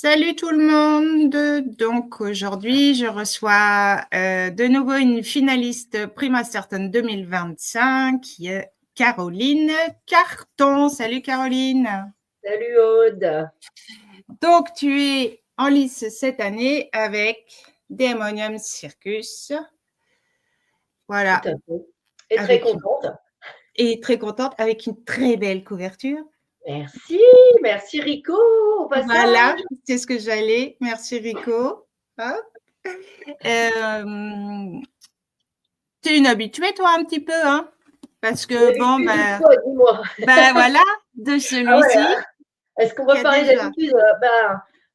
Salut tout le monde. Donc aujourd'hui, je reçois de nouveau une finaliste Prima Certain 2025 qui est Caroline Carton. Salut Caroline. Salut Aude. Donc tu es en lice cette année avec Demonium Circus. Voilà. Tout à fait. Et très contente. Et très contente avec une très belle couverture. Merci Rico au passage. Voilà, c'est ce que j'allais. Merci Rico. Hop. T'es une habituée, toi, un petit peu, hein? Parce que bon, Dis-moi. voilà, de Ah ouais, celui-ci, est-ce qu'on qui va a parler déjà. d'habitude?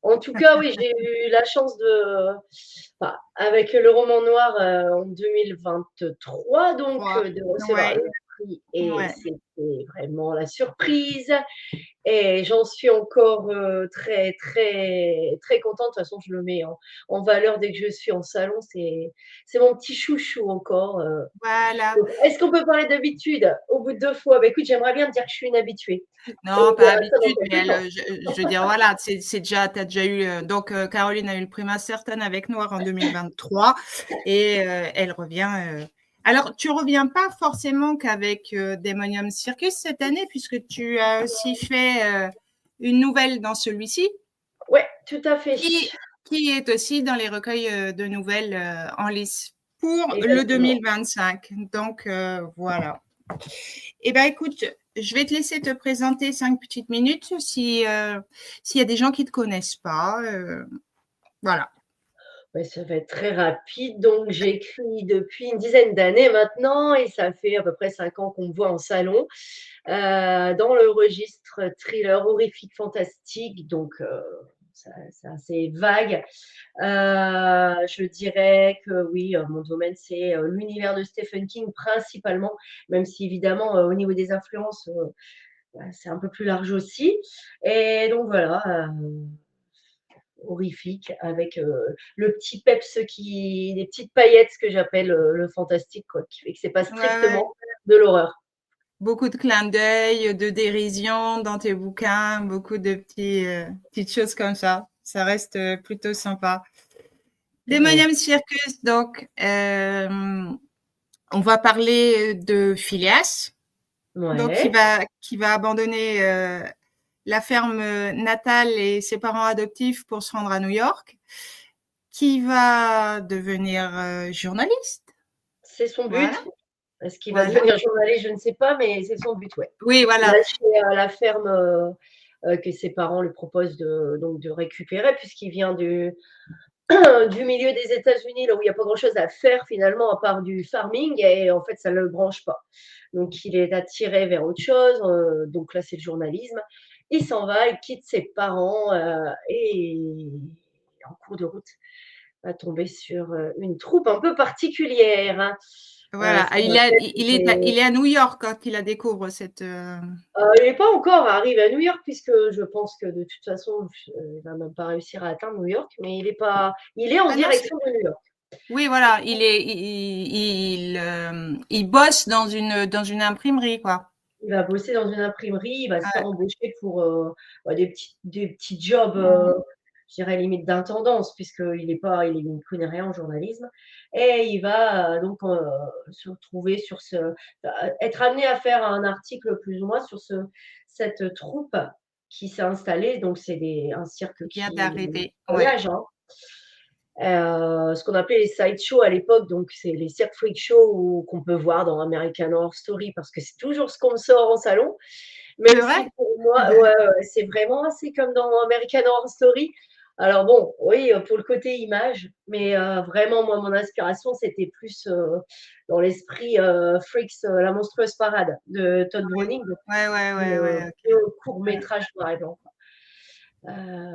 En tout cas, oui, j'ai eu la chance avec le roman noir en 2023, donc de recevoir Ouais, le prix. Et ouais. c'était vraiment la surprise. Et j'en suis encore très, très, très contente. De toute façon, je le mets en valeur dès que je suis en salon. C'est mon petit chouchou encore. Voilà. Donc, est-ce qu'on peut parler d'habitude au bout de 2 fois? Écoute, j'aimerais bien dire que je suis une habituée. Non, Ça pas dans habitude, mais quelques temps. je veux dire, voilà, c'est déjà, tu as déjà eu. Donc, Caroline a eu le Prima Certain avec Noir en 2023 et elle revient. Alors, tu reviens pas forcément qu'avec Demonium Circus cette année, puisque tu as aussi fait une nouvelle dans celui-ci. Ouais, tout à fait. Qui est aussi dans les recueils de nouvelles en lice pour le Exactement. 2025. Donc, voilà. Eh bien, écoute, je vais te laisser te présenter 5 petites minutes s'il y a des gens qui ne te connaissent pas. Voilà. Ouais, ça va être très rapide. Donc, j'écris depuis une dizaine d'années maintenant et ça fait à peu près 5 ans qu'on me voit en salon dans le registre thriller horrifique fantastique. Donc, c'est assez vague. Je dirais que oui, mon domaine, c'est l'univers de Stephen King principalement, même si évidemment, au niveau des influences, c'est un peu plus large aussi. Et donc voilà, horrifique avec le petit peps les petites paillettes que j'appelle le fantastique, quoi, qui fait que c'est pas Ouais, ouais. strictement de l'horreur. Beaucoup de clins d'œil, de dérision dans tes bouquins, beaucoup de petites choses comme ça. Ça reste plutôt sympa. Ouais. Demonium Circus, donc, on va parler de Phileas. Donc, Ouais. qui va abandonner la ferme natale et ses parents adoptifs pour se rendre à New York, qui va devenir journaliste. C'est son but. Voilà, Est-ce qu'il va voilà. devenir journaliste? Je ne sais pas, mais c'est son but, ouais. Oui, Il a voilà. acheté la ferme que ses parents lui proposent de récupérer, puisqu'il vient du milieu des États-Unis, là où il n'y a pas grand-chose à faire finalement, à part du farming, et en fait, ça ne le branche pas. Donc, il est attiré vers autre chose. Donc là, c'est le journalisme. Il s'en va, il quitte ses parents et en cours de route, va tomber sur une troupe un peu particulière, hein. Voilà. Ça rappelle Il est à New York quand il la découvre, cette. il n'est pas encore arrivé à New York, puisque je pense que de toute façon, il ne va même pas réussir à atteindre New York, mais il est en Ah non, direction de New York. oui, voilà. Il bosse dans une imprimerie, quoi. Il va bosser dans une imprimerie, il va se faire Ouais. embaucher pour des petits jobs, je dirais limite d'intendance, puisqu'il il ne connaît rien en journalisme. Et il va donc se retrouver être amené à faire un article plus ou moins sur cette troupe qui s'est installée. Donc, un cirque Il vient qui d'arriver. Ouais. voyage, hein. Ce qu'on appelait les sideshows à l'époque, donc c'est les cirques freak shows qu'on peut voir dans American Horror Story, parce que c'est toujours ce qu'on me sort en salon. C'est Même vrai? si pour moi, ouais, ouais, c'est vraiment assez comme dans American Horror Story. Alors bon, oui, pour le côté image, mais vraiment, moi, mon inspiration, c'était plus dans l'esprit Freaks, la monstrueuse parade de Todd Browning, donc Ouais. Ok. le court métrage noir et blanc, quoi.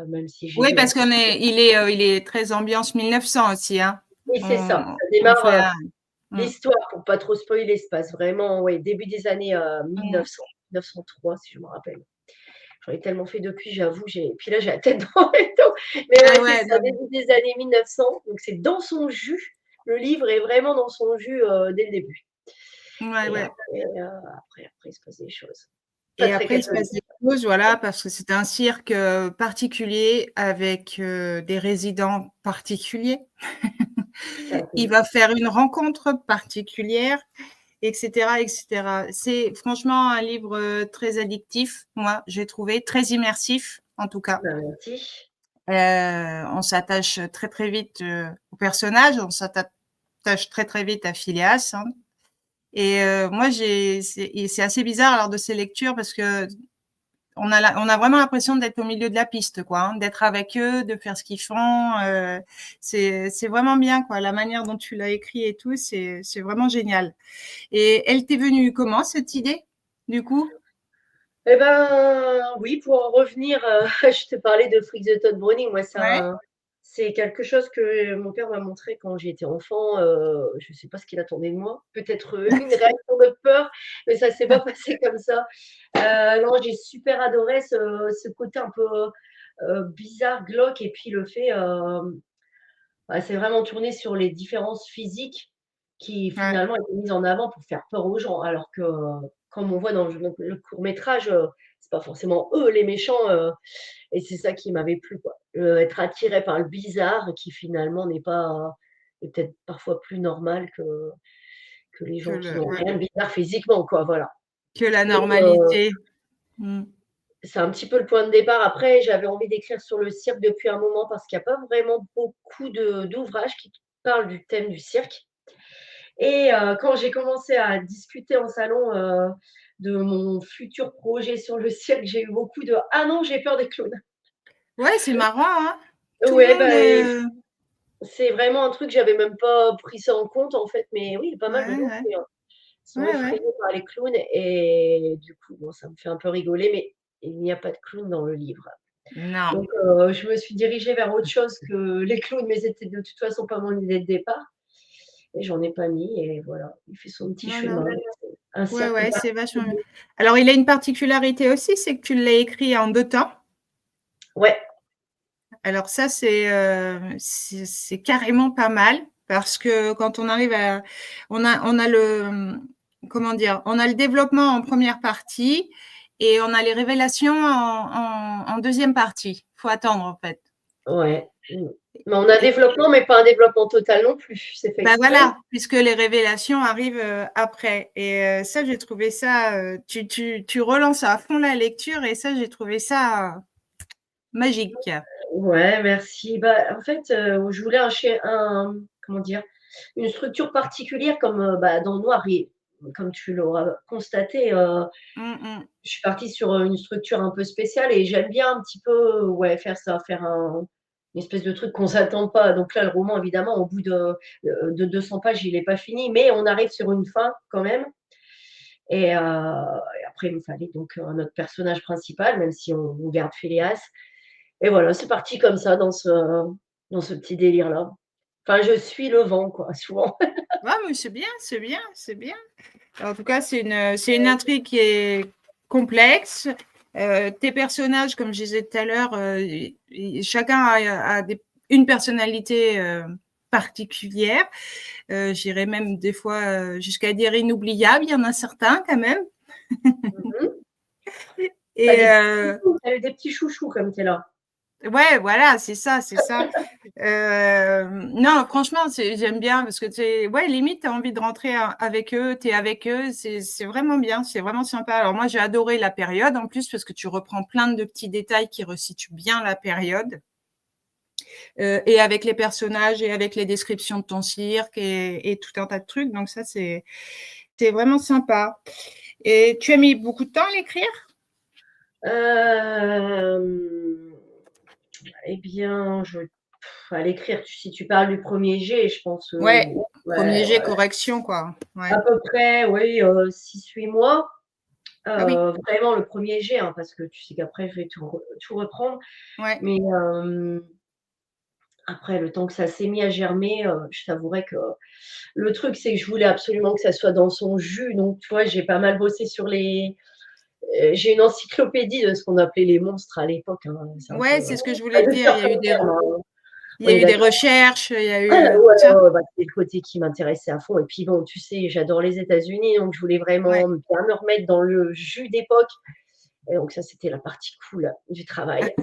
Même si j'ai Oui, vu la parce suite. il est très ambiance 1900 aussi, hein. Oui, c'est ça. Ça On démarre, fait un. Mmh, l'histoire, pour pas trop spoiler, se passe vraiment, ouais, début des années mmh. 1900, 1903, si je me rappelle. J'en ai tellement fait depuis, j'avoue, puis là, j'ai la tête dans les temps. Mais Ah ouais, c'est ouais, ça, non, mais début des années 1900. Donc, c'est dans son jus. Le livre est vraiment dans son jus dès le début. ouais, Et ouais. après, il se passe des choses. Pas Et très après, il se passe catholiques. chose, voilà, parce que c'est un cirque, particulier avec, des résidents particuliers. Tout à Il fait. va faire une rencontre particulière et cetera et cetera. C'est franchement un livre, très addictif, moi, j'ai trouvé, très immersif, en tout cas. Bah, merci. On s'attache très, très vite, au personnage, on s'attache très, très vite à Phileas, hein et moi c'est assez bizarre lors de ces lectures parce qu'on on a vraiment l'impression d'être au milieu de la piste quoi, hein, d'être avec eux, de faire ce qu'ils font, c'est vraiment bien quoi. La manière dont tu l'as écrit et tout, c'est vraiment génial et elle t'est venue comment cette idée, du coup? Eh ben, oui, pour en revenir, je te parlais de Freak the Toad Browning. Moi, Ouais, c'est quelque chose que mon père m'a montré quand j'étais enfant. Je ne sais pas ce qu'il attendait de moi. Peut-être, une réaction de peur, mais ça s'est pas passé comme ça. Non, j'ai super adoré ce côté un peu, bizarre, glauque et puis le fait, bah, c'est vraiment tourné sur les différences physiques qui ouais, finalement étaient mises en avant pour faire peur aux gens. Alors que, comme on voit dans le court-métrage, c'est pas forcément eux les méchants, et c'est ça qui m'avait plu, quoi. Être attiré par le bizarre qui finalement est peut-être parfois plus normal que les que gens qui le n'ont ouais, rien de bizarre physiquement, quoi, voilà. que la Donc, normalité. Mmh. c'est un petit peu le point de départ. Après, j'avais envie d'écrire sur le cirque depuis un moment parce qu'il y a pas vraiment beaucoup d'ouvrages qui parlent du thème du cirque. Et quand j'ai commencé à discuter en salon, de mon futur projet sur le cirque, j'ai eu beaucoup de: «Ah non, j'ai peur des clowns». Ouais, c'est marrant, hein? Tout le Ouais, monde, bah, c'est vraiment un truc, j'avais même pas pris ça en compte, en fait, mais oui, pas mal de ouais, gens ouais, sont ouais, ouais. effrayés par les clowns et du coup, bon, ça me fait un peu rigoler, mais il n'y a pas de clown dans le livre. Non. Donc je me suis dirigée vers autre chose que les clowns, mais c'était de toute façon pas mon idée de départ et j'en ai pas mis et voilà, il fait son petit Non, chemin. non. Un Ouais, cirque ouais, c'est vachement bien. particulier. Alors, il a une particularité aussi, c'est que tu l'as écrit en 2 temps. Ouais, Alors ça, c'est carrément pas mal parce que quand on arrive à on a le, comment dire? On a le développement en première partie et on a les révélations en 2e partie. Faut attendre, en fait. ouais, mais on a développement, mais pas un développement total non plus. C'est fait Bah, exprès? voilà, puisque les révélations arrivent, après et ça, j'ai trouvé ça, tu relances à fond la lecture et ça, j'ai trouvé ça magique. Ouais, merci. Bah, en fait, je voulais un comment dire? Une structure particulière comme, bah, dans Noir et comme tu l'auras constaté, Mmh mh. je suis partie sur, une structure un peu spéciale et j'aime bien un petit peu, ouais, faire ça, faire une espèce de truc qu'on s'attend pas. Donc là, le roman, évidemment, au bout de 200 pages, il est pas fini, mais on arrive sur une fin quand même et après, il me fallait donc un autre personnage principal, même si on garde Phileas et voilà, c'est parti comme ça dans ce petit délire-là. Enfin, je suis le vent, quoi, souvent. Ouais, mais c'est bien, c'est bien, c'est bien. En tout cas, c'est une intrigue qui est complexe. Tes personnages, comme je disais tout à l'heure, chacun a une personnalité particulière. J'irais même des fois jusqu'à dire inoubliable. Il y en a certains quand même. Mmh. Tu as Et des petits chouchous, tu as eu des petits chouchous comme tu es là. ouais, voilà, c'est ça, c'est ça. Non, franchement, j'aime bien parce que ouais, limite, tu as envie de rentrer avec eux, tu es avec eux, c'est vraiment bien, c'est vraiment sympa. Alors moi, j'ai adoré la période en plus parce que tu reprends plein de petits détails qui resituent bien la période, et avec les personnages et avec les descriptions de ton cirque et tout un tas de trucs. Donc ça, c'est vraiment sympa. Et tu as mis beaucoup de temps à l'écrire? Hem, eh bien, à l'écrire, si tu parles du premier jet, je pense, Ouais, ouais, 1er jet ouais, correction, quoi. Ouais. à peu près, oui, 6-8 mois. Ah oui, Vraiment le premier jet, hein, parce que tu sais qu'après je vais tout reprendre. ouais. Mais, après le temps que ça s'est mis à germer, je t'avouerai que le truc, c'est que je voulais absolument que ça soit dans son jus. Donc tu vois, j'ai pas mal bossé sur j'ai une encyclopédie de ce qu'on appelait les monstres à l'époque, hein. C'est un peu, Ouais, c'est ce que je voulais te dire. réducteur comme terme, hein. Il On y a est eu des d'accord? recherches, il y a Ouais, eu, ouais, tout ça. ouais, bah, c'était le côté qui m'intéressait à fond et puis bon, tu sais, j'adore les États-Unis, donc je voulais Ouais, vraiment bien me remettre dans le jus d'époque Et donc ça, c'était la partie cool du travail.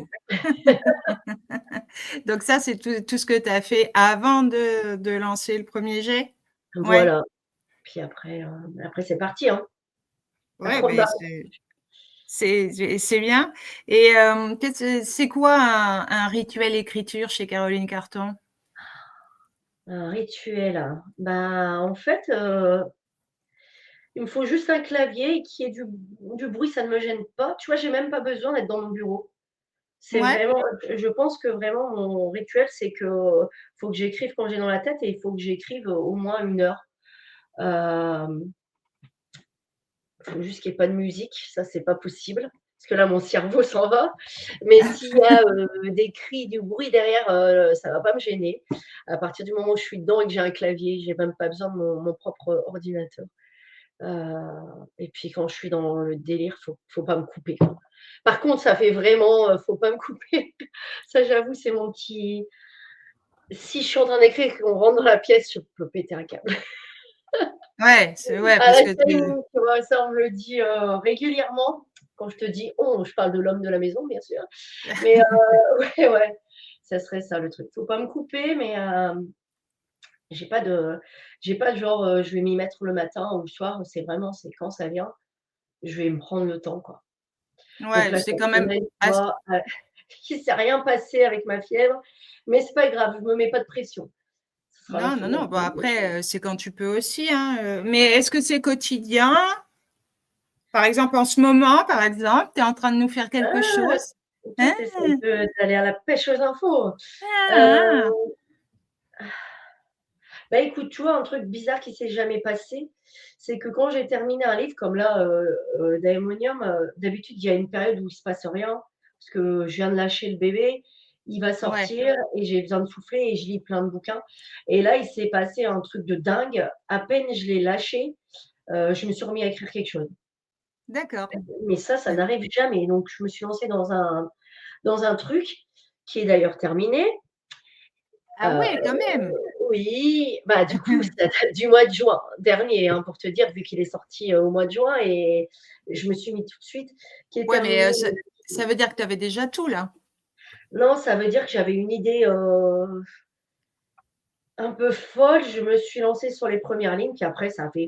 Donc ça, c'est tout ce que tu as fait avant de lancer le premier jet? Ouais, Voilà. Puis après c'est parti, hein. Pas ouais, trop de beh, barrières. c'est bien et c'est quoi un rituel écriture chez Caroline Carton? Un rituel, hein. Bah, en fait, il me faut juste un clavier et qu'il y ait du bruit, ça ne me gêne pas. Tu vois, j'ai même pas besoin d'être dans mon bureau. C'est Ouais? vraiment je pense que vraiment mon rituel, c'est que faut que j'écrive quand j'ai dans la tête et il faut que j'écrive au moins 1 heure. Hem, faut juste qu'il y ait pas de musique, ça c'est pas possible, parce que là mon cerveau s'en va. Mais s'il y a, des cris, du bruit derrière, ça va pas me gêner. À partir du moment où je suis dedans et que j'ai un clavier, j'ai même pas besoin de mon propre ordinateur. Et puis quand je suis dans le délire, faut pas me couper, quoi. Par contre, ça fait vraiment, faut pas me couper. Ça, j'avoue, c'est mon petit si je suis en train d'écrire et qu'on rentre dans la pièce, je peux péter un câble. Ouais, c'est ouais, À parce la que tu famille, tu vois? Ça, on me le dit, régulièrement. Quand je te dis «on», je parle de l'homme de la maison, bien sûr. Mais ouais, ouais, ça serait ça le truc. Faut pas me couper, mais j'ai pas de j'ai pas de genre, je vais m'y mettre le matin ou le soir. C'est vraiment, c'est quand ça vient, je vais me prendre le temps, quoi. Donc ouais, là, c'est cette quand même semaine, tu ass vois, il s'est rien passé avec ma fièvre, mais c'est pas grave, je me mets pas de pression. Ce sera la non, non, semaine non, bon prochaine. après, c'est quand tu peux aussi, hein, mais est-ce que c'est quotidien? Par exemple, en ce moment, par exemple, tu es en train de nous faire quelque Ah! chose? Toi, Hein? tu essaies d'aller à la pêche aux infos. Ah, ah! Heu, Bah, écoute, tu vois, un truc bizarre qui s'est jamais passé, c'est que quand j'ai terminé un livre comme là, Daemonium, d'habitude, il y a une période où il se passe rien, parce que je viens de lâcher le bébé, il va Ouais, sortir et j'ai besoin de souffler et je lis plein de bouquins et là, il s'est passé un truc de dingue. À peine je l'ai lâché, je me suis remis à écrire quelque chose. d'accord. Mais ça n'arrive jamais, donc je me suis lancée dans un truc qui est d'ailleurs terminé. Ah Heu, ouais, quand même! oui, bah, du coup, ça date du mois de juin dernier, hein, pour te dire, vu qu'il est sorti, au mois de juin et je me suis mis tout de suite, qui est Ouais, mais terminé. ça veut dire que tu avais déjà tout là? Non, ça veut dire que j'avais une idée, un peu folle. Je me suis lancée sur les premières lignes, puis après ça a fait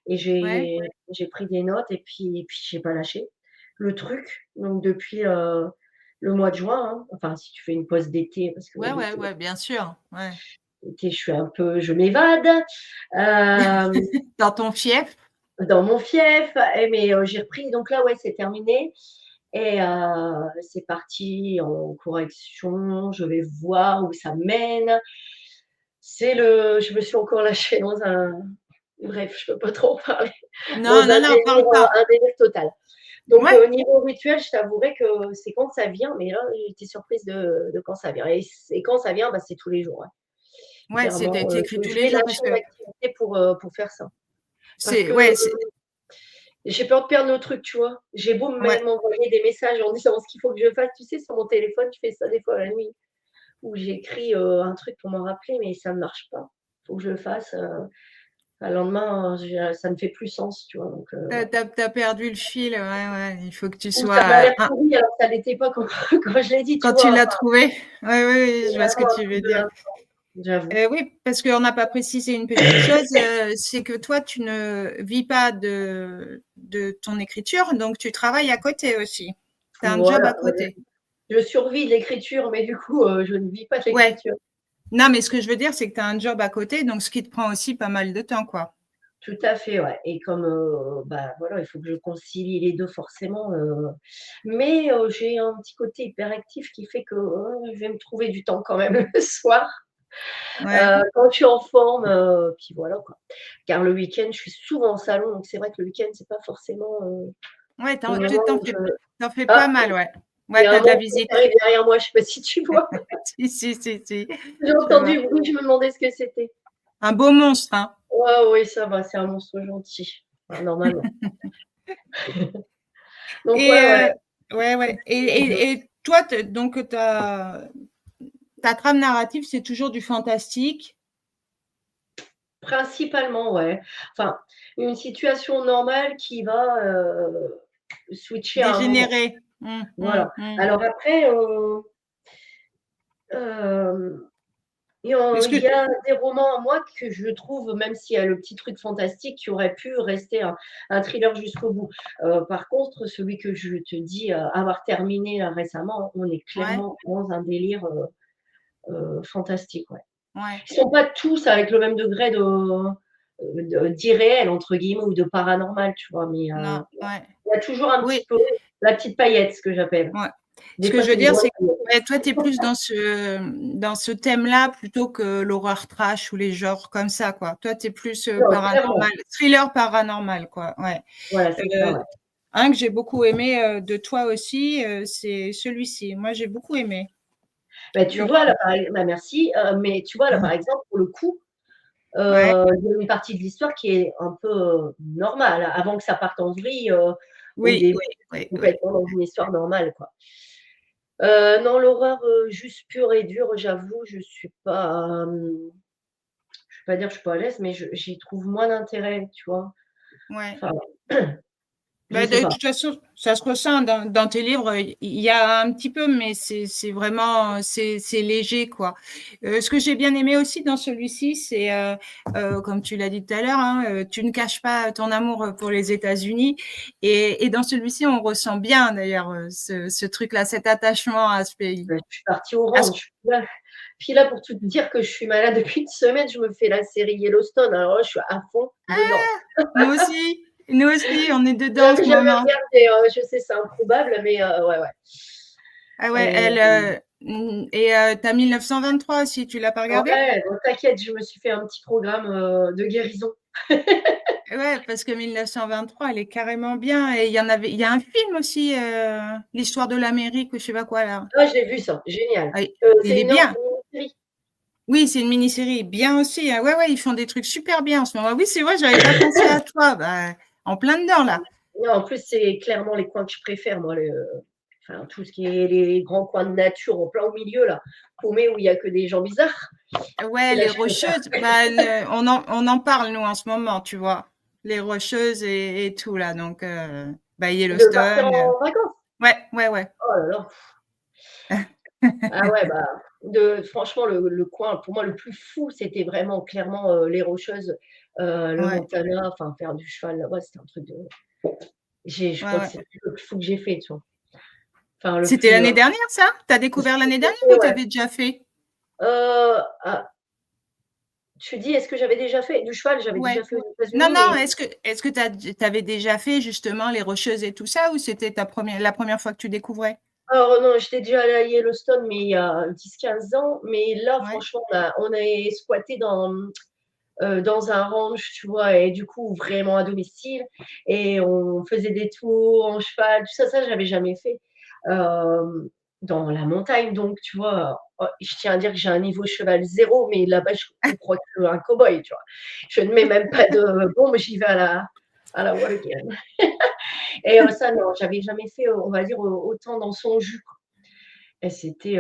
et Ouais? j'ai pris des notes et puis j'ai pas lâché le truc. Donc depuis, le mois de juin, hein, enfin si tu fais une pause d'été parce que Ouais, ouais, l'été ouais, bien sûr, ouais. l'été je suis un peu je m'évade, hem, Dans ton fief? dans mon fief et mais j'ai repris donc là, ouais, c'est terminé et c'est parti en correction. Je vais voir où ça mène. Je me suis encore lâchée dans un bref, je peux pas trop en parler. Dans Non, non, non, parle pas. un délire total. Donc Ouais, niveau rituel, je t'avouerai que c'est quand ça vient, mais là, j'ai été surprise de quand ça vient et quand ça vient, bah, c'est tous les jours, ouais. ouais, c'est Clairement, tu écris tous je les vais jours parce lâcher que une activité pour faire ça. Parce c'est que ouais, c'est j'ai peur de perdre le truc, tu vois? J'ai beau ouais, m'envoyer des messages en disant ce qu'il faut que je fasse, tu sais, sur mon téléphone, je fais ça des fois la nuit, où j'écris, un truc pour m'en rappeler, mais ça ne marche pas. Faut que je le fasse, le lendemain, ça ne fait plus sens, tu vois? Donc ouais. tu as perdu le fil, ouais, ouais, il faut que tu Ou ça m'a sois, l'air pourri alors que ça l'était pas quand quand je l'ai dit, tu quand tu vois? l'as Enfin, trouvé. Ouais, ouais, c'est oui, je vois ce que vraiment un tu truc veux de dire. l'instant, j'avoue. Oui, parce qu'on n'a pas précisé une petite chose, c'est que toi, tu ne vis pas de ton écriture, donc tu travailles à côté aussi. Tu as un job Voilà, à côté. je survis de l'écriture, mais du coup, je ne vis pas de Ouais. l'écriture. Non, mais ce que je veux dire, c'est que tu as un job à côté, donc ce qui te prend aussi pas mal de temps, quoi. Tout à fait, ouais et comme, bah, voilà, il faut que je concilie les 2 forcément, mais j'ai un petit côté hyperactif qui fait que, je vais me trouver du temps quand même le soir, Ouais. quand je suis en forme, puis voilà, quoi. Car le week-end, je suis souvent au salon, donc c'est vrai que le week-end, c'est pas forcément, Ouais, le tu moment où je tu fais pas ah, mal, ouais. il y Ouais, a tu un as de la monstre qui visite. arrive derrière moi, je sais pas si tu vois? Si, si, si, si, J'ai je vois. entendu le bruit, je me demandais ce que c'était. Un beau monstre, hein? Ouais, oui, ça va, c'est un monstre gentil, normalement. Donc Et ouais, ouais. ouais, ouais et toi, donc ta trame narrative, c'est toujours du fantastique? Principalement, ouais. Enfin, une situation normale qui va, switché à un moment. Dégénéré. Voilà. Alors après, Est-ce il que y a des romans, moi, que je trouve, même s'il y a le petit truc fantastique, qui aurait pu rester un thriller jusqu'au bout. Par contre, celui que je te dis, avoir terminé là, récemment, on est ouais, clairement dans un délire fantastique. Ouais. ouais. Ils sont pas tous avec le même degré d'irréel, entre guillemets, ou de paranormal, tu vois, mais Non, ouais. il y a toujours un Oui, petit peu la petite paillette, ce que j'appelle. ouais. Ce Des que fois, je veux c'est des dire, grosses c'est que paillettes. ouais, toi, tu es plus dans ce thème-là plutôt que l'horreur trash ou les genres comme ça, quoi. Toi, tu es plus, Non, paranormal, clairement. thriller paranormal, quoi, ouais. Voilà, c'est ça, Heu, ouais. un que j'ai beaucoup aimé, de toi aussi, c'est celui-ci. Moi, j'ai beaucoup aimé. Bah, tu Le vois, là, bah, merci, mais tu vois, là, par exemple, pour le coup, ouais, il y a une partie de l'histoire qui est un peu, normale, avant que ça parte en vrille, au oui, début, oui, c'est oui, oui. complètement dans une histoire normale, quoi. Non, l'horreur, juste pure et dure, j'avoue, je vais pas dire que je suis pas à l'aise, mais j'y trouve moins d'intérêt, tu vois? Ouais. Enfin, je Bah, sais de pas. toute façon, ça se ressent dans tes livres, il y a un petit peu, mais c'est vraiment, c'est léger, quoi. Ce que j'ai bien aimé aussi dans celui-ci, c'est, comme tu l'as dit tout à l'heure, hein, tu ne caches pas ton amour pour les États-Unis et dans celui-ci, on ressent bien d'ailleurs, ce truc-là, cet attachement à ce pays. Je suis partie au À ce ranch. Puis là, pour te dire que je suis malade depuis une semaine, je me fais la série Yellowstone, alors là, je suis à fond dedans. nous aussi, on est dedans en ce Jamais moment. regardé, je sais, c'est improbable, mais ouais, ouais. Ah ouais, Et et tu as 1923 aussi, tu l'as pas regardé? ouais, bon, t'inquiète, je me suis fait un petit programme, de guérison. Ouais, parce que 1923, elle est carrément bien. Et il y a un film aussi, l'histoire de l'Amérique ou je sais pas quoi là. Ah, j'ai vu ça, génial. Ah, il C'est est une bien. série. Oui, c'est une mini-série, bien aussi, hein. Ouais, ouais, ils font des trucs super bien en ce moment. Oui, c'est vrai, j'avais pas pensé à toi. Bah, en plein dedans là. Non, en plus, c'est clairement les coins que je préfère, moi, enfin, tout ce qui est les grands coins de nature en plein au milieu, là, paumé, où il y a que des gens bizarres. Ouais, C'est là les que je préfère. Rocheuses, bah, on en parle nous en ce moment, tu vois. Les Rocheuses et tout là. Donc, bah, De partir Yellowstone. en vacances. Ouais, ouais, ouais. Oh là là. Ah ouais, bah, franchement, le coin, pour moi, le plus fou, c'était vraiment clairement, les Rocheuses, le Ouais, Montana, enfin, faire du cheval là-bas, c'était un truc de je ouais, crois que ouais. c'est le plus fou que j'ai fait, tu vois? Enfin, le C'était plus, l'année dernière, ça? T'as découvert l'année dernière ou ouais. t'avais déjà fait? Ah, tu dis: «Est-ce que j'avais déjà fait?» Du cheval, j'avais Ouais. déjà fait aux Non, États-Unis, non, mais est-ce que t'avais déjà fait justement les Rocheuses et tout ça ou c'était la première fois que tu découvrais? alors non, j'étais déjà allée à Yellowstone, mais il y a 10-15 ans, mais là, Ouais. franchement, on est squatté dans un ranch, tu vois? Et du coup, vraiment à domicile et on faisait des tours en cheval, tout ça, j'avais jamais fait. Hem, dans la montagne donc, tu vois? Je tiens à dire que j'ai un niveau cheval 0, mais là-bas, on croit qu'un cow-boy, tu vois? Je ne mets même pas de bombe, j'y vais à la one again et ça non, j'avais jamais fait, on va dire, autant dans son jus, quoi et c'était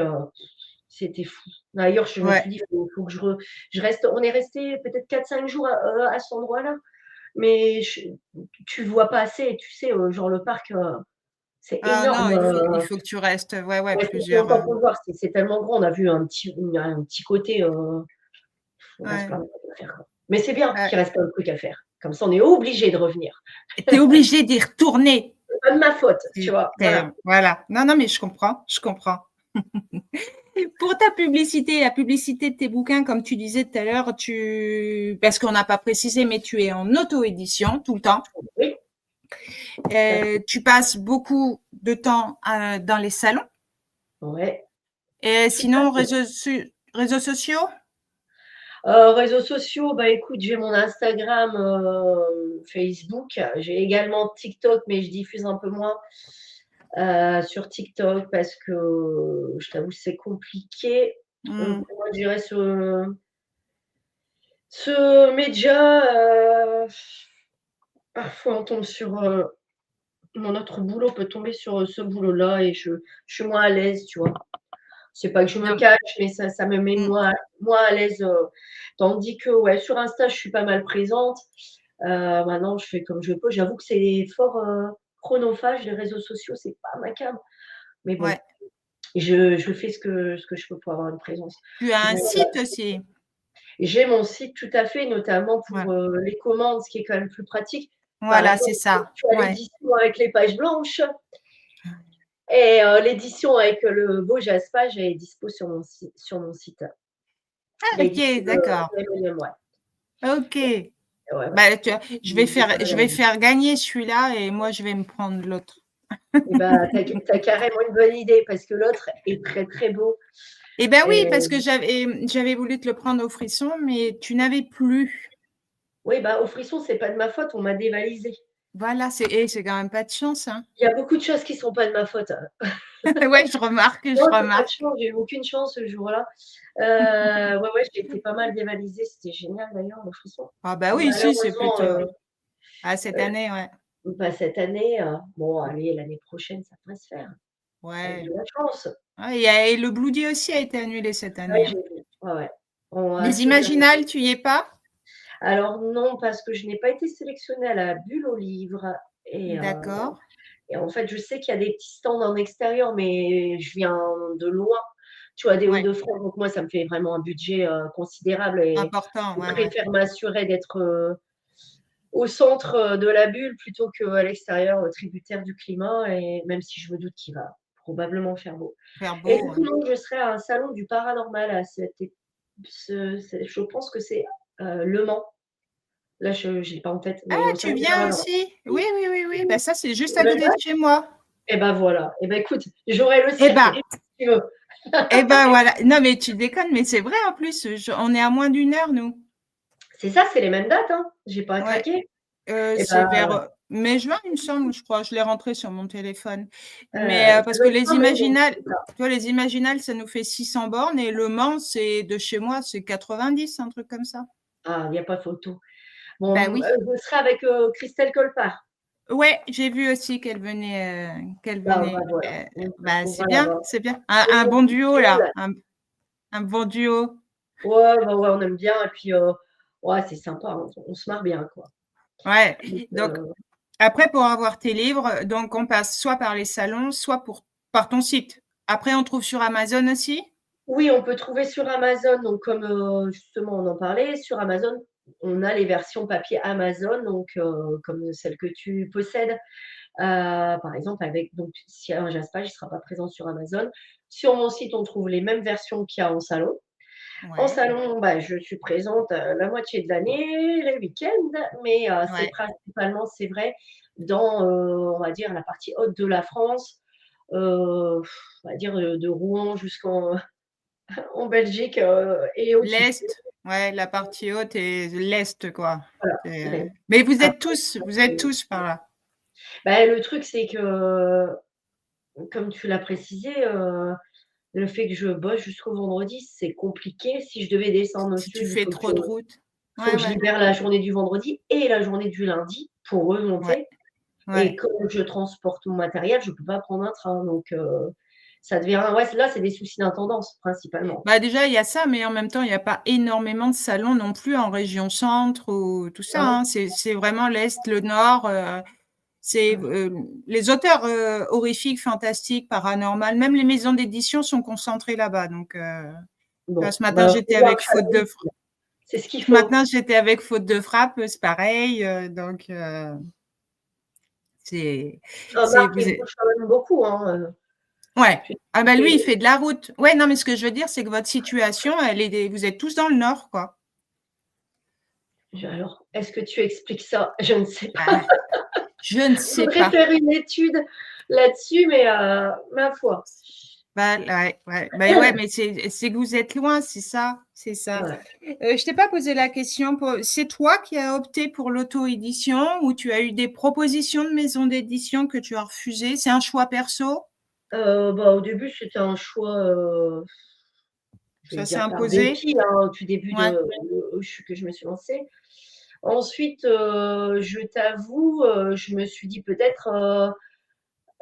fou. D'ailleurs, je me Ouais. suis dit: «Faut que je reste». On est restés peut-être 4-5 jours à cet endroit-là, mais tu vois pas assez, tu sais, genre le parc, c'est Ah non, énorme, il faut que tu restes, ouais, ouais, on est resté plus plusieurs, longtemps pour le voir, c'est tellement grand. On a vu un petit côté, il reste ouais, plein de trucs à faire, quoi. Mais c'est bien ouais. qu'il reste plein de trucs à faire. Comme ça, on est obligé de revenir. Tu es obligé d'y retourner. C'est pas de ma faute, tu C'est vois? Voilà. voilà. Non, non, mais je comprends, je comprends. Pour ta publicité, la publicité de tes bouquins, comme tu disais tout à l'heure, parce qu'on n'a pas précisé, mais tu es en auto-édition tout le temps. Oui, tout à fait. Tu passes beaucoup de temps dans les salons. Ouais, Et tout à sinon, fait. réseaux sociaux? Réseaux sociaux, bah, écoute, j'ai mon Instagram, Facebook. J'ai également TikTok, mais je diffuse un peu moins, sur TikTok parce que je t'avoue, c'est compliqué, Mmh. pour moi, gérer ce média, parfois on tombe sur, mon autre boulot peut tomber sur, ce boulot-là et je suis moins à l'aise, tu vois? C'est pas que je me Non. cache, mais ça me met Mmh. moins à l'aise, tandis que, ouais, sur Insta, je suis pas mal présente. Maintenant, je fais comme je peux. J'avoue que c'est fort, chronophage, les réseaux sociaux, c'est pas ma came. Mais bon, Ouais. je fais ce que je peux pour avoir une présence. Tu as un Bon, site aussi? j'ai mon site tout à fait, notamment Ouais. pour, les commandes, ce qui est quand même plus pratique. Par Voilà, exemple, c'est ça. tu as Ouais. l'édition avec les pages blanches et l'édition avec le beau Jaspage est dispo sur mon site. Ah L'édition OK, d'accord. de Millennium, ouais. OK. Ouais, ouais. Bah, tu vois, C'est ça je vais faire gagner celui-là et moi je vais me prendre l'autre. et bah, tu as carrément une bonne idée parce que l'autre est très, très beau Eh ben oui, et parce que j'avais voulu te le prendre au frisson, mais tu n'avais plus. oui, bah, au frisson, c'est pas de ma faute, on m'a dévalisé. Voilà, c'est quand même pas de chance, hein. Il y a beaucoup de choses qui sont pas de ma faute. Ouais, je remarque, Non, je j'ai pas de remarque. chance, j'ai eu aucune chance ce jour-là. Ouais, ouais, j'ai été pas mal dévalisée, c'était génial d'ailleurs, le frisson. Ah bah oui, si, c'est Malheureusement, plutôt ah cette année, ouais. pas cette année, bon allez, l'année prochaine, ça pourrait se faire, avec Ouais. de la chance. Ouais, il y a et le Bloody aussi a été annulé cette Ouais, année, j'ai hein. vu. Ouais, ouais. On a Les assez de Imaginales, tu y es pas? alors non, parce que je n'ai pas été sélectionnée à la Bulle au livre et heu D'accord. et en fait, je sais qu'il y a des petits stands en extérieur, mais je viens de loin, tu vois, des Ouais, Hauts-de-France, donc moi, ça me fait vraiment un budget, considérable et important, je ouais, ouais. préfère m'assurer d'être, au centre, de la bulle plutôt qu'à l'extérieur, tributaire du climat et même si je me doute qu'il va probablement faire beau. Faire Et beau, ouais. sinon, je serai à un salon du paranormal à cet é ce c'est je pense que c'est, Le Mans. Là, je l'ai pas en tête, Ah, mais au tu salon du viens paranormal. aussi? Oui, oui, oui, oui, bah, ça, c'est juste Tu à veux le côté de badge? chez moi. Et bah, voilà. Et bah, écoute, j'aurai le Eh ben circuit si tu veux. eh ben, voilà. Non, mais tu déconnes, mais c'est vrai en plus, on est à moins d'1 heure nous. C'est ça, c'est les mêmes dates, hein? J'ai pas à Ouais, craquer. Et c'est bah, vers, mai-juin, il me semble, je crois. Je l'ai rentré sur mon téléphone. Mais, ça parce doit que être les fin mai, donc Imaginales, c'est tu ça. vois, les Imaginales, ça nous fait 600 bornes et Le Mans, c'est de chez moi, c'est 90, un truc comme ça. Ah, il y a pas photo. Bah Bon, oui. je serai avec, Christelle Colpart. Ouais, j'ai vu aussi qu'elle Bah, venait, voilà, on se bah, c'est retrouvera bien, là-bas. c'est bien. Tout le Un monde bon est duo là, cool. un bon duo. Ouais, bah, ouais, on aime bien et puis, ouais, c'est sympa, hein, on se marre bien, quoi. Ouais, Donc, donc après pour avoir tes livres, donc on passe soit par les salons, soit par ton site. Après on trouve sur Amazon aussi? oui, on peut trouver sur Amazon, donc comme, justement on en parlait, sur Amazon, on a les versions papier Amazon, donc comme celle que tu possèdes, par exemple avec donc s'il y a un Jaspage, il ne sera pas présent sur Amazon. Sur mon site, on trouve les mêmes versions qu'il y a en salon. En Ouais, salon, bah, je suis présente, la moitié de l'année, les week-ends, mais c'est ouais. principalement, c'est vrai, dans, on va dire la partie haute de la France, on va dire, de Rouen jusqu'en en Belgique, et au-dessus. L'Est, ouais, la partie haute et l'Est quoi. Voilà. C'est, Les mais après vous êtes tous par là? bah, le truc, c'est que, comme tu l'as précisé, le fait que je bosse jusqu'au vendredi, c'est compliqué. Si je devais descendre au Si tu sud, fais trop de route? faut Ouais, que je ouais, libère la journée du vendredi et la journée du lundi pour ouais, remonter et ouais. comme je transporte mon matériel, je peux pas prendre un train donc ça devient ouais, là, c'est des soucis d'intendance principalement. Bah, déjà il y a ça, mais en même temps il y a pas énormément de salons non plus en région centre ou tout ça, Non? hein. C'est vraiment l'Est, le Nord, c'est, Ouais. les auteurs, horrifiques, fantastiques, paranormal, même les maisons d'édition sont concentrées là-bas donc tu vois, Bon, bah, faut voir que ça réussit. C'est ce qu'il ce faut. matin j'étais avec Faute de frappe, c'est pareil, donc c'est Marc, vous il êtes bouge quand même beaucoup, hein, ouais. je Ah bah, lui, il sais fait de la route. Ouais, non, mais ce que je veux dire, c'est que votre situation, elle est vous êtes tous dans le Nord, quoi. alors, est-ce que tu expliques ça? Je ne sais pas. Ah, je ne Il sais faudrait pas. faire une étude là-dessus, mais ma foi. Bah, ouais, ouais, bah, ouais, mais c'est que vous êtes loin, c'est ça, c'est ça. Ouais. Je t'ai pas posé la question pour c'est toi qui as opté pour l'auto-édition ou tu as eu des propositions de maisons d'édition que tu as refusées? C'est un choix perso? Bah, au début, c'était un choix, je vais Ça s'est dire par imposé? dépit, hein, au tout début Ouais, que je me suis lancée. Ensuite, je t'avoue, je me suis dit peut-être,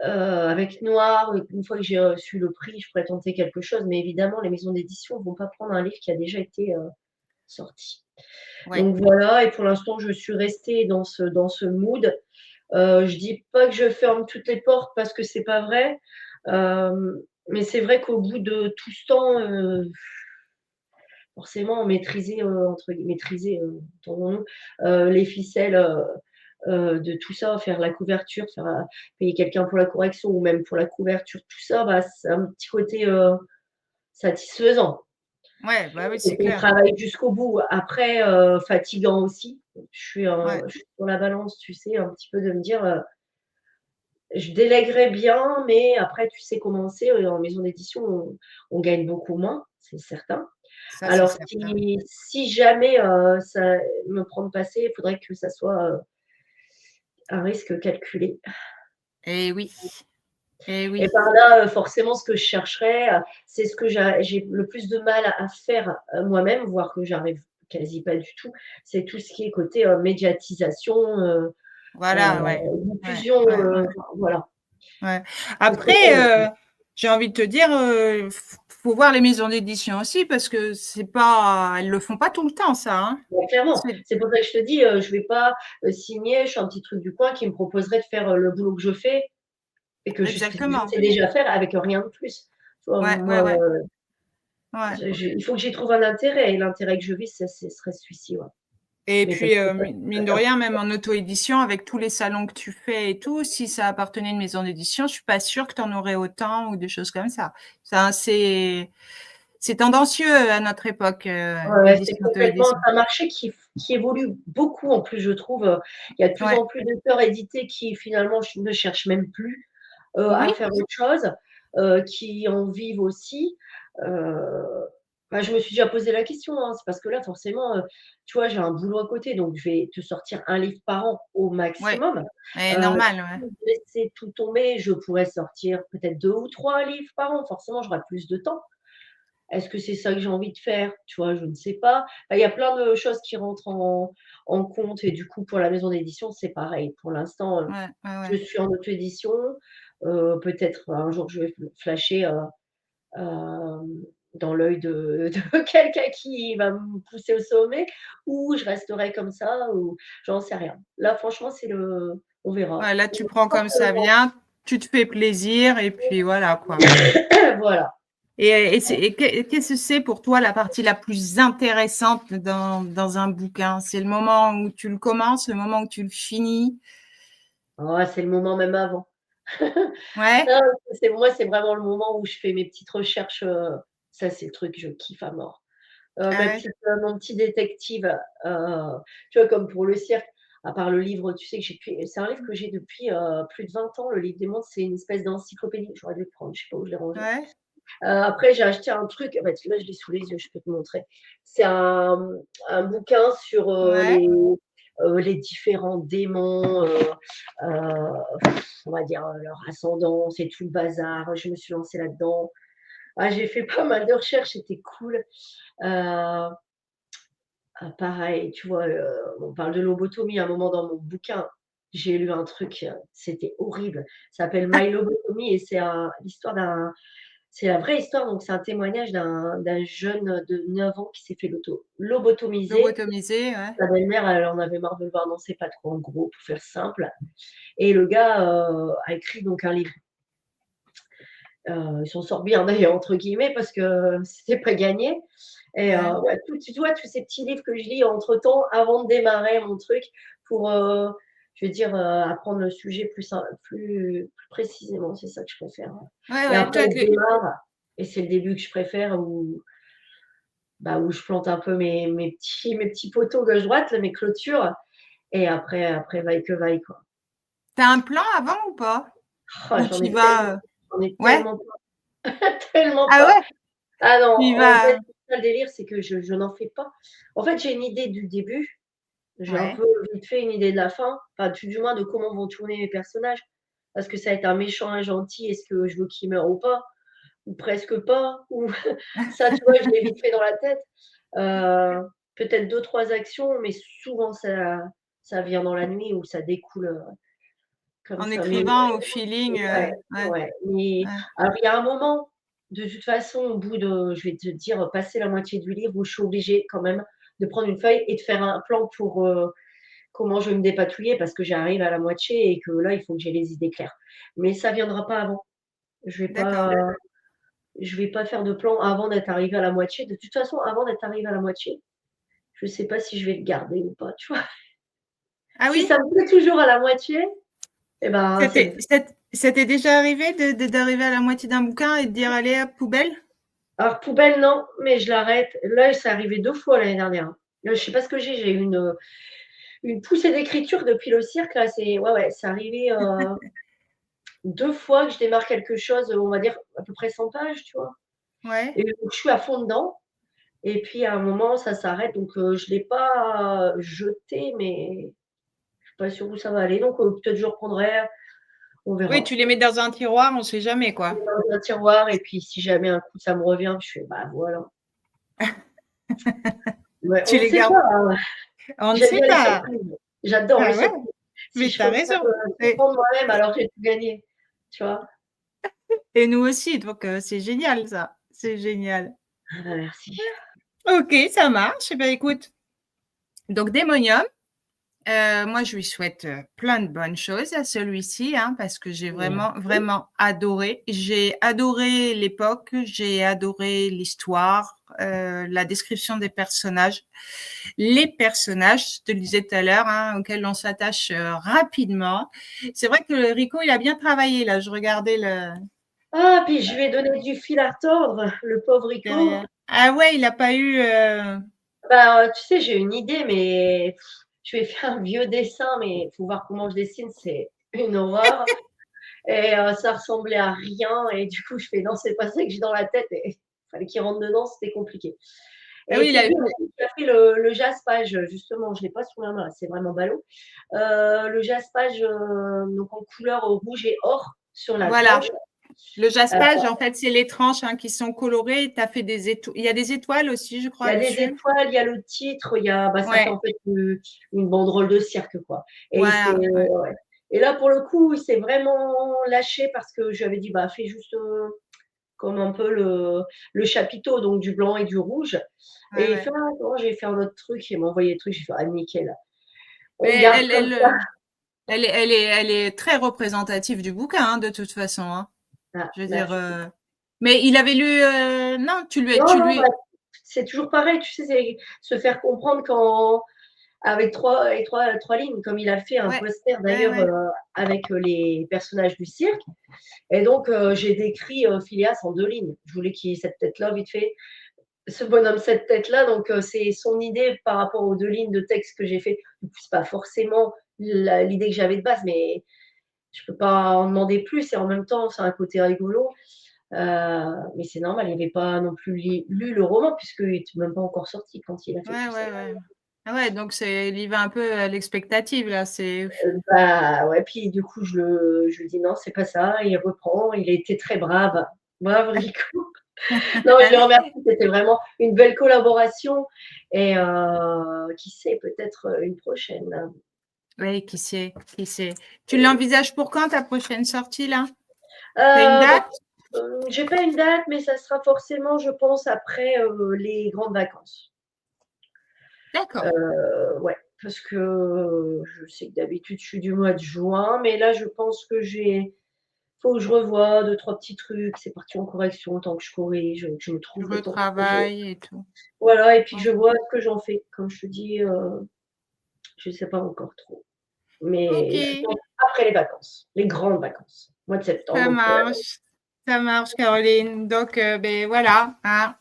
avec Noir, une fois que j'ai reçu le prix, je pourrais tenter quelque chose, mais évidemment, les maisons d'édition ne vont pas prendre un livre qui a déjà été, sorti. ouais, Donc voilà et pour l'instant, je suis restée dans ce mood. Je dis pas que je ferme toutes les portes parce que c'est pas vrai, mais c'est vrai qu'au bout de tout ce temps, forcément maîtriser, entre guillemets maîtriser, entendons-nous, les ficelles, de tout ça, faire la couverture, faire, payer quelqu'un pour la correction ou même pour la couverture, tout ça, bah, c'est un petit côté, satisfaisant. Ouais, bah, oui, Et c'est qu'on clair. travaille jusqu'au bout. Après, fatigant aussi. Ouais, Je suis sur la balance, tu sais, un petit peu de me dire, je délèguerais bien, mais après tu sais comment c'est, en maison d'édition, on gagne beaucoup moins, c'est certain. ça, c'est Alors certain. si jamais, ça me prend de passer, il faudrait que ça soit, un risque calculé. Eh oui, eh Et oui. par là, forcément ce que je chercherais, c'est ce que j'ai le plus de mal à faire, moi-même, voire que j'arrive quasi pas du tout, c'est tout ce qui est côté, médiatisation, Voilà, ouais. Ouais, diffusion, ouais, ouais, enfin voilà. ouais. C'est ce côté, Après, j'ai envie de te dire, faut voir les maisons d'édition aussi parce que c'est pas elles le font pas tout le temps ça, hein. bah, clairement, C'est c'est pour ça que je te dis, je vais pas, signer, je suis un petit truc du coin qui me proposerait de faire, le boulot que je fais et que je exactement. sais déjà faire avec rien de plus. Tu vois? Ouais, ouais, Moi, ouais, ouais. il faut que j'y trouve un intérêt et l'intérêt que je vis, ça ce serait celui-ci, ouais. Et Mais ça puis, se fait pas mine de rien, même en auto-édition, avec tous les salons que tu fais et tout, si ça appartenait à une maison d'édition, je suis pas sûre que tu en aurais autant ou des choses comme ça. Ça, c'est tendancieux à notre époque, ouais, ouais, c'est l'édition complètement auto-édition. un marché qui évolue beaucoup en plus, je trouve, il y a de plus Ouais. en plus d'auteurs édités qui finalement ne cherchent même plus, à Oui, faire autre chose, qui en vivent aussi. Heu, bah, je me suis déjà posé la question, hein. C'est parce que là, forcément, tu vois, j'ai un boulot à côté, donc je vais te sortir un livre par an au ouais, maximum. et normal, Si ouais. je laissais tout tomber, je pourrais sortir peut-être 2 ou 3 livres par an. Forcément, j'aurais plus de temps. Est-ce que c'est ça que j'ai envie de faire? Tu vois, je ne sais pas. Bah, il y a plein de choses qui rentrent en compte et du coup, pour la maison d'édition, c'est pareil. Pour l'instant, Ouais, ouais, je ouais. suis en auto-édition, peut-être un jour je vais flasher, dans l'œil de quelqu'un qui va me pousser au sommet ou je resterai comme ça ou j'en sais rien. Là, franchement, on verra. Ouais, là, tu prends comme ça vient, tu te fais plaisir et puis voilà, quoi. Voilà. Qu'est-ce que c'est pour toi la partie la plus intéressante dans un bouquin? C'est le moment où tu le commences, le moment où tu le finis? Ah, c'est le moment même avant. Ouais? Non, c'est vraiment le moment où je fais mes petites recherches, ça, c'est le truc, je kiffe à mort. Ah ouais? Mon petit détective, tu vois, comme pour le cirque, à part le livre, tu sais que j'ai pu c'est un livre que j'ai depuis, plus de 20 ans, le livre des monstres, c'est une espèce d'encyclopédie. J'aurais dû le prendre, je sais pas où je l'ai rangé. Ouais? Après j'ai acheté un truc, bah, là je l'ai sous les yeux, je peux te montrer. C'est un bouquin sur, Ouais? les différents démons, on va dire, leur ascendance et tout le bazar. Je me suis lancée là-dedans. Ah, j'ai fait pas mal de recherches, c'était cool. Heu pareil, tu vois, on parle de lobotomie à un moment dans mon bouquin. J'ai lu un truc, c'était horrible. Ça s'appelle My Lobotomie et l'histoire c'est la vraie histoire, donc c'est un témoignage d'un jeune de 9 ans qui s'est fait lobotomiser. Lobotomisé, ouais. Sa belle-mère, elle en avait marre de le voir dans ses pattes, quoi, en gros, pour faire simple et le gars, a écrit donc un livre. Il s'en sort bien d'ailleurs entre guillemets parce que c'était pas gagné et Ouais. ouais, tu vois, tous ces petits livres que je lis entre temps avant de démarrer mon truc pour, je veux dire, apprendre le sujet plus précisément, c'est ça que je préfère, ouais Ouais, et ouais, après toi on démarre et c'est le début que je préfère où je plante un peu mes petits poteaux gauche-droite, là, mes clôtures et après vaille que vaille, quoi. tu as un plan avant ou pas? Oh, Ou tu y vas, j'en ai ouais? tellement pas, tellement Ah pas. ouais? Ah non, Tu y en fait, vas, c'est ça le délire, c'est que je n'en fais pas. En fait, j'ai une idée du début, j'ai un ouais, peu vite fait une idée de la fin, enfin, tout du moins de comment vont tourner les personnages. Est-ce que ça va être un méchant, un gentil? Est-ce que je veux qu'il meure ou pas? Ou presque pas? Ou ça, tu vois, je l'ai vite fait dans la tête. Heu, peut-être 2-3 actions, mais souvent ça vient dans la nuit ou ça découle, comme en ça. Mais écrivant au feeling, ouais, ouais, ouais, mais ouais. alors il y a un moment, de toute façon, au bout de je vais te dire, passer la moitié du livre où je suis obligée quand même de prendre une feuille et de faire un plan pour, comment je vais me dépatouiller parce que j'arrive à la moitié et que là, il faut que j'ai les idées claires. Mais ça viendra pas avant. Je vais D'accord. pas je vais pas faire de plan avant d'être arrivée à la moitié. De toute façon, avant d'être arrivée à la moitié, je sais pas si je vais le garder ou pas, tu vois? Ah Si oui? ça me plaît toujours à la moitié, et ben, ça me Ça t'est déjà arrivé d'arriver à la moitié d'un bouquin et de dire: «Allez hop, poubelle»? alors poubelle non, mais je l'arrête. Là, c'est arrivé 2 fois l'année dernière, hein. Là, je sais pas ce que j'ai eu une poussée d'écriture depuis le cirque là, c'est ouais, ouais, c'est arrivé, 2 fois que je démarre quelque chose, on va dire à peu près 100 pages, tu vois? Ouais. Et donc je suis à fond dedans et puis à un moment ça s'arrête donc je l'ai pas jeté, mais je suis pas sûre où ça va aller donc peut-être je reprendrai, on Oui, verra. tu les mets dans un tiroir, on sait jamais, quoi. Dans un tiroir et puis si jamais un coup ça me revient, je fais: «Bah voilà». Ouais, Tu on ne les sait gardes pas, hein. on ne J'aime sait bien les pas. surprises. J'adore les Ah ouais, surprises. Si mais je tu as peux pas raison. me Et surprendre moi-même, alors j'ai tout gagné, tu vois? et nous aussi, donc c'est génial ça, c'est génial. Ah bah merci. OK, ça marche. Eh ben, écoute, donc Démonium, moi, je lui souhaite, plein de bonnes choses à celui-ci, hein, parce que j'ai vraiment, Merci. vraiment adoré. J'ai adoré l'époque, j'ai adoré l'histoire, la description des personnages. Les personnages, je te le disais tout à l'heure, hein, auxquels on s'attache, rapidement. C'est vrai que Rico, il a bien travaillé là, je regardais le Ah, puis je lui ai donné du fil à retordre, le pauvre Rico. derrière. Ah ouais, il a pas eu, Bah, tu sais, j'ai une idée, mais je lui ai fait un vieux dessin, mais il faut voir comment je dessine, c'est une horreur et ça ressemblait à rien et du coup, je fais: «Non, c'est pas ça que j'ai dans la tête» et il fallait qu'il rentre dedans, c'était compliqué. ah Et oui, il c'est a lui eu aussi qui a fait le jaspage, justement, je l'ai pas sous la main, c'est vraiment ballot. Le jaspage, donc en couleur rouge et or sur la voilà. tranche. Le Heu, jaspage, en fait, c'est les tranches, hein, qui sont colorées. Tu as fait des éto il y a des étoiles aussi, je il y crois, a des dessus? étoiles, il y a le titre, il y a bah, ça fait Ouais, en fait, une banderole de cirque, quoi et c'est voilà, ouais. ouais et là, pour le coup, il s'est vraiment lâché parce que je lui avais dit: «Bah, fais juste, comme un peu le chapiteau, donc du blanc et du rouge» Ouais, et il ouais. fait: «Ah non, je vais faire un autre truc». Il m'a envoyé le truc, j'ai fait: «Ah nickel, on Mais garde comme ça». elle est très représentative du bouquin, hein, de toute façon, hein. Ah, Je veux bah, dire, mais il avait lu, non, non, tu non, bah, lui c'est toujours pareil, tu sais, c'est se faire comprendre quand avec 3 lignes, comme il a fait un ouais, poster ouais, d'ailleurs, ouais. avec, les personnages du cirque et donc j'ai décrit, Phileas en 2 lignes. Je voulais qu'il ait cette tête-là vite fait, ce bonhomme cette tête-là, donc c'est son idée par rapport aux 2 lignes de texte que j'ai fait. Du coup, c'est pas forcément l'idée que j'avais de base, mais je peux pas en demander plus et en même temps, c'est un côté rigolo. Mais c'est normal, il avait pas non plus lu le roman puisqu'il était même pas encore sorti quand il a fait Ouais, tout ça. ouais, ouais. Ah ouais, donc il y va un peu à l'expectative là, c'est Bah, ouais, puis du coup, je lui dis: «Non, c'est pas ça», il reprend, il a été très brave. Brave Rico. Non, je le remercie, c'était vraiment une belle collaboration et qui sait, peut-être, une prochaine. oui, qui sait, qui sait. Tu l'envisages pour quand ta prochaine sortie là? Tu as une Bah, date? j'ai pas une date, mais ça sera forcément, je pense, après, les grandes vacances. D'accord. Ouais, parce que, je sais que d'habitude, je suis du mois de juin, mais là, je pense que j'ai faut que je revoie 2-3 petits trucs. C'est parti en correction, tant que je corrige, que je me Tu trouve le temps que je retravailles et tout. voilà et puis je OK. vois ce que j'en fais. Comme je te dis, je sais pas encore trop, mais je OK, pense après les vacances, les grandes vacances, mois de septembre, ça octobre. marche. Ça marche Caroline. Donc beh, voilà, hein.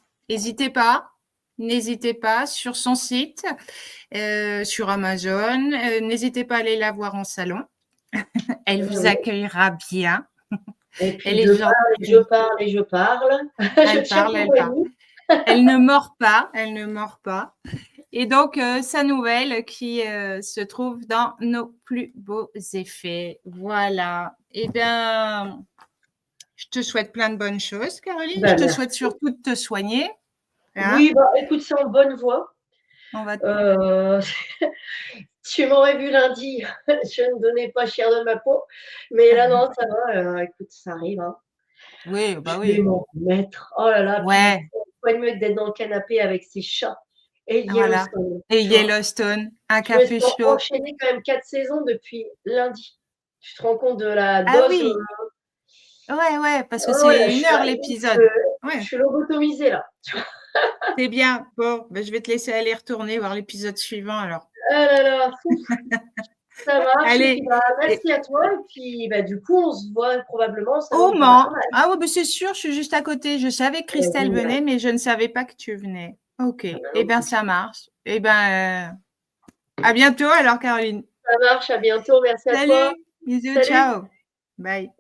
N'hésitez pas sur son site, sur Amazon, n'hésitez pas à aller la voir en salon. Elle vous Oui accueillera bien. et puis Elle est je parle et je gentille. parle et je parle. Je Elle tiens parle, elle parle. compagnie. Elle ne mord pas, elle ne mord pas. Et donc, sa nouvelle qui se trouve dans nos plus beaux effets. Voilà. Eh bien, je te souhaite plein de bonnes choses, Caroline. Je Bah, te souhaite merci. surtout de te soigner. Hein. Oui, bah, écoute, c'est en bonne voie. On va. Heu, tu m'aurais vu lundi, je ne donnais pas cher de ma peau, mais là, non, ça va, écoute, ça arrive, hein. Oui, Je bah vais oui. m'en remettre. Oh là là, puis Ouais. quoi de mieux que d'être dans le canapé avec ces chats et Voilà. Yellowstone, Et tu vois? Yellowstone, un Je me suis café chaud. enchaîné quand même 4 saisons depuis lundi. Tu te rends compte de la Ah dose? oui! Ouais, ouais, parce que Ouais, ouais, là, c'est je 1 suis heure à l'épisode. je Ouais, suis lobotomisée là. c'est bien. Bon, ben, je vais te laisser aller retourner voir l'épisode suivant alors. Ah là là, ouf, ça marche et puis, Allez bah, et merci à toi et puis, bah, du coup, on se voit probablement au salon au du Mans. Patrimoine. Ah ouais, beh, c'est sûr, je suis juste à côté. Je savais que Christelle Génial. venait, mais je ne savais pas que tu venais. OK, Ah bah, et non ben, plus. ça marche. Et ben, à bientôt alors Caroline. Ça marche, à bientôt, merci à toi. Salut, bisous, Salut. ciao. Bye.